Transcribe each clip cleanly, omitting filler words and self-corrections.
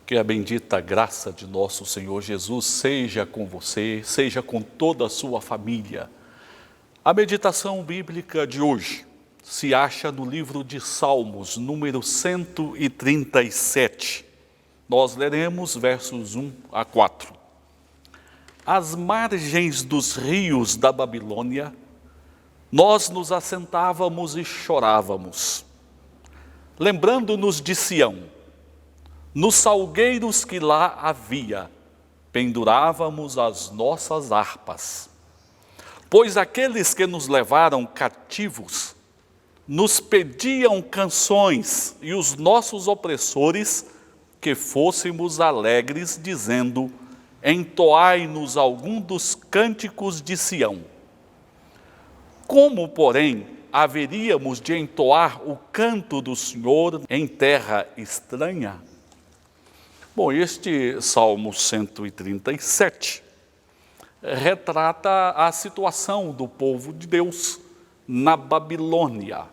Que a bendita graça de nosso Senhor Jesus seja com você, seja com toda a sua família. A meditação bíblica de hoje se acha no livro de Salmos, número 137. Nós leremos versos 1 a 4. Às margens dos rios da Babilônia, nós nos assentávamos e chorávamos, lembrando-nos de Sião. Nos salgueiros que lá havia, pendurávamos as nossas harpas. Pois aqueles que nos levaram cativos, nos pediam canções, e os nossos opressores, que fôssemos alegres, dizendo: entoai-nos algum dos cânticos de Sião. Como, porém, haveríamos de entoar o canto do Senhor em terra estranha? Bom, este Salmo 137 retrata a situação do povo de Deus na Babilônia,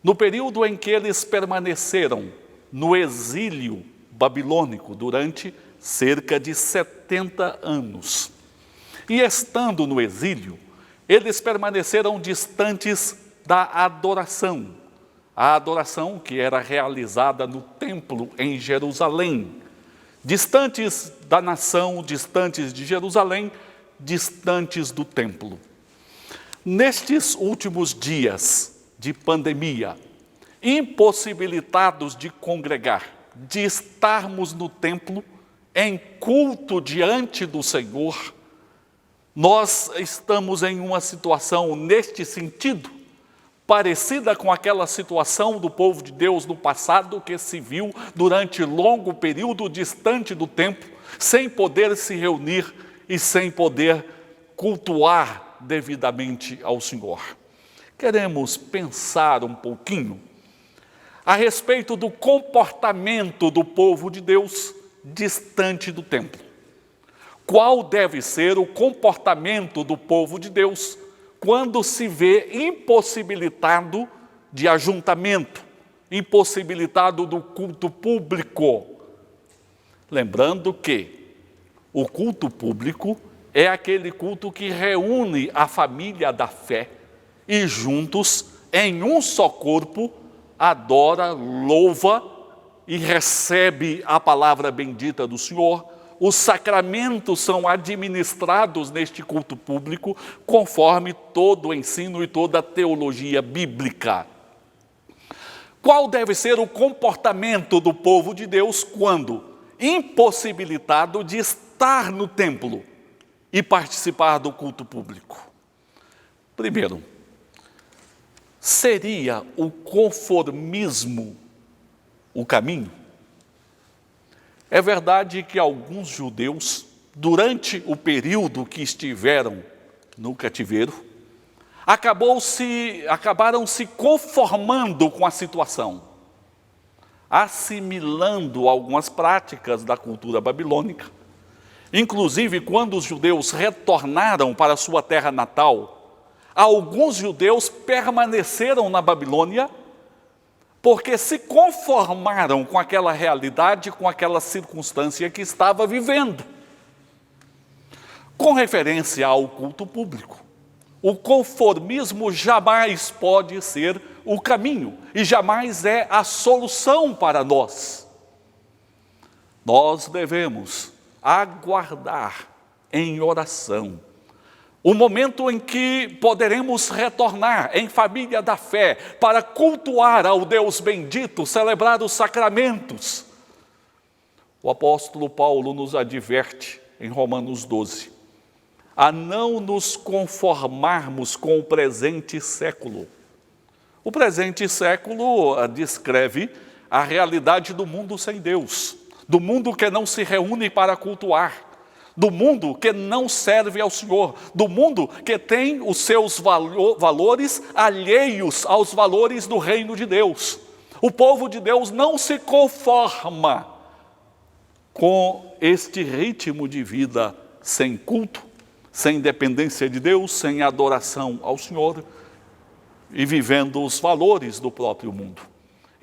no período em que eles permaneceram no exílio babilônico durante cerca de 70 anos. E estando no exílio, eles permaneceram distantes da adoração, a adoração que era realizada no templo em Jerusalém. Distantes da nação, distantes de Jerusalém, distantes do templo. Nestes últimos dias de pandemia, impossibilitados de congregar, de estarmos no templo em culto diante do Senhor, nós estamos em uma situação neste sentido, parecida com aquela situação do povo de Deus no passado, que se viu durante longo período distante do templo, sem poder se reunir e sem poder cultuar devidamente ao Senhor. Queremos pensar um pouquinho a respeito do comportamento do povo de Deus distante do templo. Qual deve ser o comportamento do povo de Deus quando se vê impossibilitado de ajuntamento, impossibilitado do culto público? Lembrando que o culto público é aquele culto que reúne a família da fé e juntos, em um só corpo, adora, louva e recebe a palavra bendita do Senhor. Os sacramentos são administrados neste culto público, conforme todo o ensino e toda a teologia bíblica. Qual deve ser o comportamento do povo de Deus quando impossibilitado de estar no templo e participar do culto público? Primeiro, seria o conformismo o caminho? É verdade que alguns judeus, durante o período que estiveram no cativeiro, acabaram se conformando com a situação, assimilando algumas práticas da cultura babilônica. Inclusive, quando os judeus retornaram para sua terra natal, alguns judeus permaneceram na Babilônia porque se conformaram com aquela realidade, com aquela circunstância que estava vivendo. Com referência ao culto público, o conformismo jamais pode ser o caminho e jamais é a solução para nós. Nós devemos aguardar em oração o momento em que poderemos retornar em família da fé para cultuar ao Deus bendito, celebrar os sacramentos. O apóstolo Paulo nos adverte em Romanos 12 a não nos conformarmos com o presente século. O presente século descreve a realidade do mundo sem Deus, do mundo que não se reúne para cultuar, do mundo que não serve ao Senhor, do mundo que tem os seus valores alheios aos valores do reino de Deus. O povo de Deus não se conforma com este ritmo de vida sem culto, sem dependência de Deus, sem adoração ao Senhor e vivendo os valores do próprio mundo.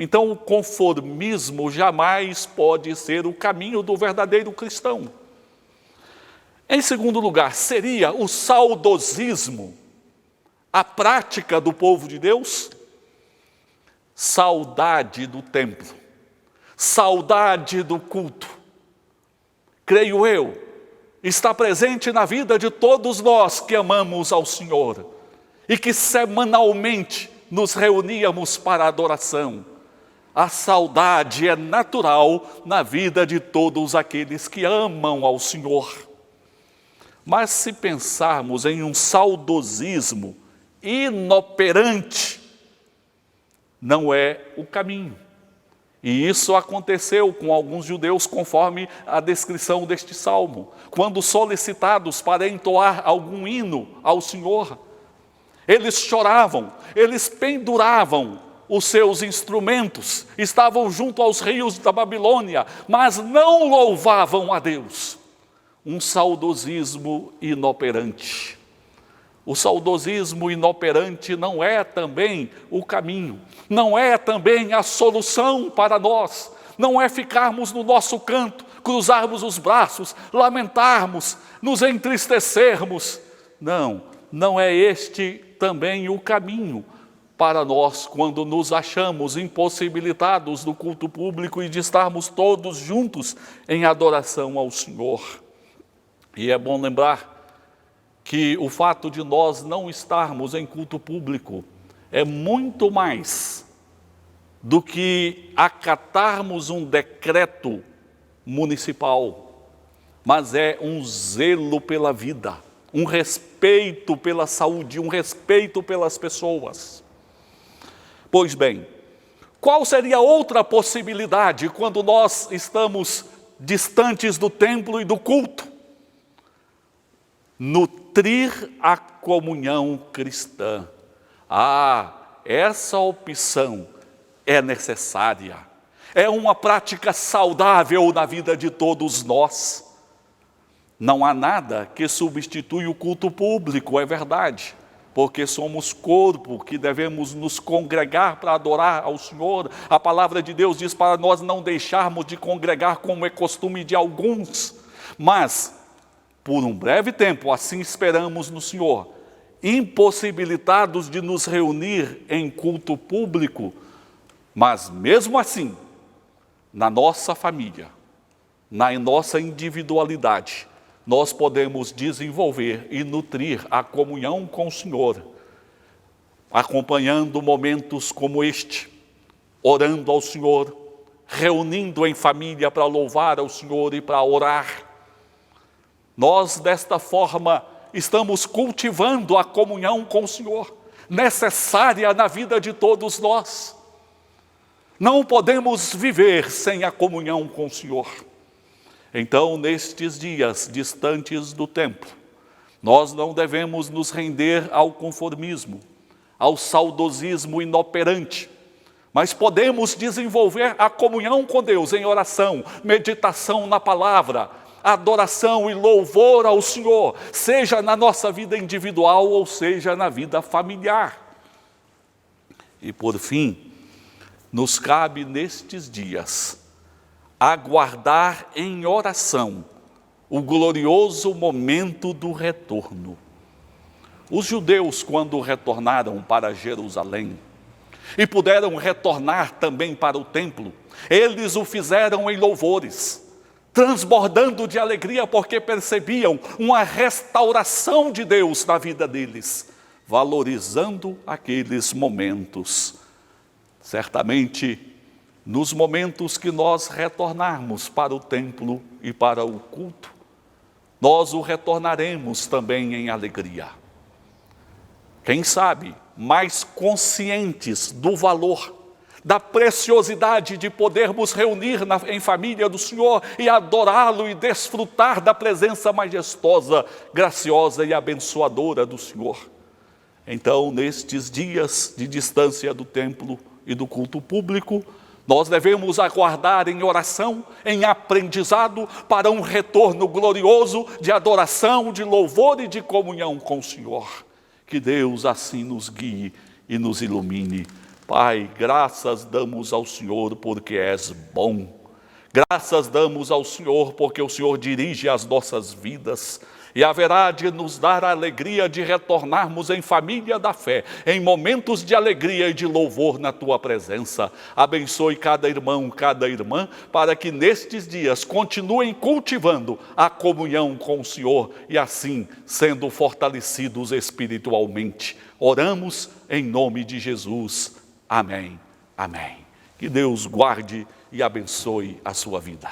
Então, o conformismo jamais pode ser o caminho do verdadeiro cristão. Em segundo lugar, seria o saudosismo a prática do povo de Deus? Saudade do templo, saudade do culto, creio eu, está presente na vida de todos nós que amamos ao Senhor e que semanalmente nos reuníamos para a adoração. A saudade é natural na vida de todos aqueles que amam ao Senhor. Mas se pensarmos em um saudosismo inoperante, não é o caminho. E isso aconteceu com alguns judeus, conforme a descrição deste salmo. Quando solicitados para entoar algum hino ao Senhor, eles choravam, eles penduravam os seus instrumentos, estavam junto aos rios da Babilônia, mas não louvavam a Deus. Um saudosismo inoperante. O saudosismo inoperante não é também o caminho, não é também a solução para nós, não é ficarmos no nosso canto, cruzarmos os braços, lamentarmos, nos entristecermos. Não é este também o caminho para nós quando nos achamos impossibilitados do culto público e de estarmos todos juntos em adoração ao Senhor. E é bom lembrar que o fato de nós não estarmos em culto público é muito mais do que acatarmos um decreto municipal, mas é um zelo pela vida, um respeito pela saúde, um respeito pelas pessoas. Pois bem, qual seria outra possibilidade quando nós estamos distantes do templo e do culto? Nutrir a comunhão cristã. Essa opção é necessária. É uma prática saudável na vida de todos nós. Não há nada que substitui o culto público, é verdade, porque somos corpo que devemos nos congregar para adorar ao Senhor. A palavra de Deus diz para nós não deixarmos de congregar como é costume de alguns, mas por um breve tempo, assim esperamos no Senhor, impossibilitados de nos reunir em culto público, mas mesmo assim, na nossa família, na nossa individualidade, nós podemos desenvolver e nutrir a comunhão com o Senhor, acompanhando momentos como este, orando ao Senhor, reunindo em família para louvar ao Senhor e para orar. Nós, desta forma, estamos cultivando a comunhão com o Senhor, necessária na vida de todos nós. Não podemos viver sem a comunhão com o Senhor. Então, nestes dias distantes do templo, nós não devemos nos render ao conformismo, ao saudosismo inoperante, mas podemos desenvolver a comunhão com Deus em oração, meditação na palavra, adoração e louvor ao Senhor, seja na nossa vida individual ou seja na vida familiar. E por fim, nos cabe nestes dias aguardar em oração o glorioso momento do retorno. Os judeus, quando retornaram para Jerusalém, e puderam retornar também para o templo, eles o fizeram em louvores, transbordando de alegria, porque percebiam uma restauração de Deus na vida deles, valorizando aqueles momentos. Certamente, nos momentos que nós retornarmos para o templo e para o culto, nós o retornaremos também em alegria. Quem sabe, mais conscientes do valor, da preciosidade de podermos reunir em família do Senhor e adorá-lo e desfrutar da presença majestosa, graciosa e abençoadora do Senhor. Então, nestes dias de distância do templo e do culto público, nós devemos aguardar em oração, em aprendizado, para um retorno glorioso de adoração, de louvor e de comunhão com o Senhor. Que Deus assim nos guie e nos ilumine Pai, graças damos ao Senhor porque és bom. Graças damos ao Senhor porque o Senhor dirige as nossas vidas e haverá de nos dar a alegria de retornarmos em família da fé, em momentos de alegria e de louvor na Tua presença. Abençoe cada irmão, cada irmã, para que nestes dias continuem cultivando a comunhão com o Senhor e assim sendo fortalecidos espiritualmente. Oramos em nome de Jesus. Amém. Amém. Que Deus guarde e abençoe a sua vida.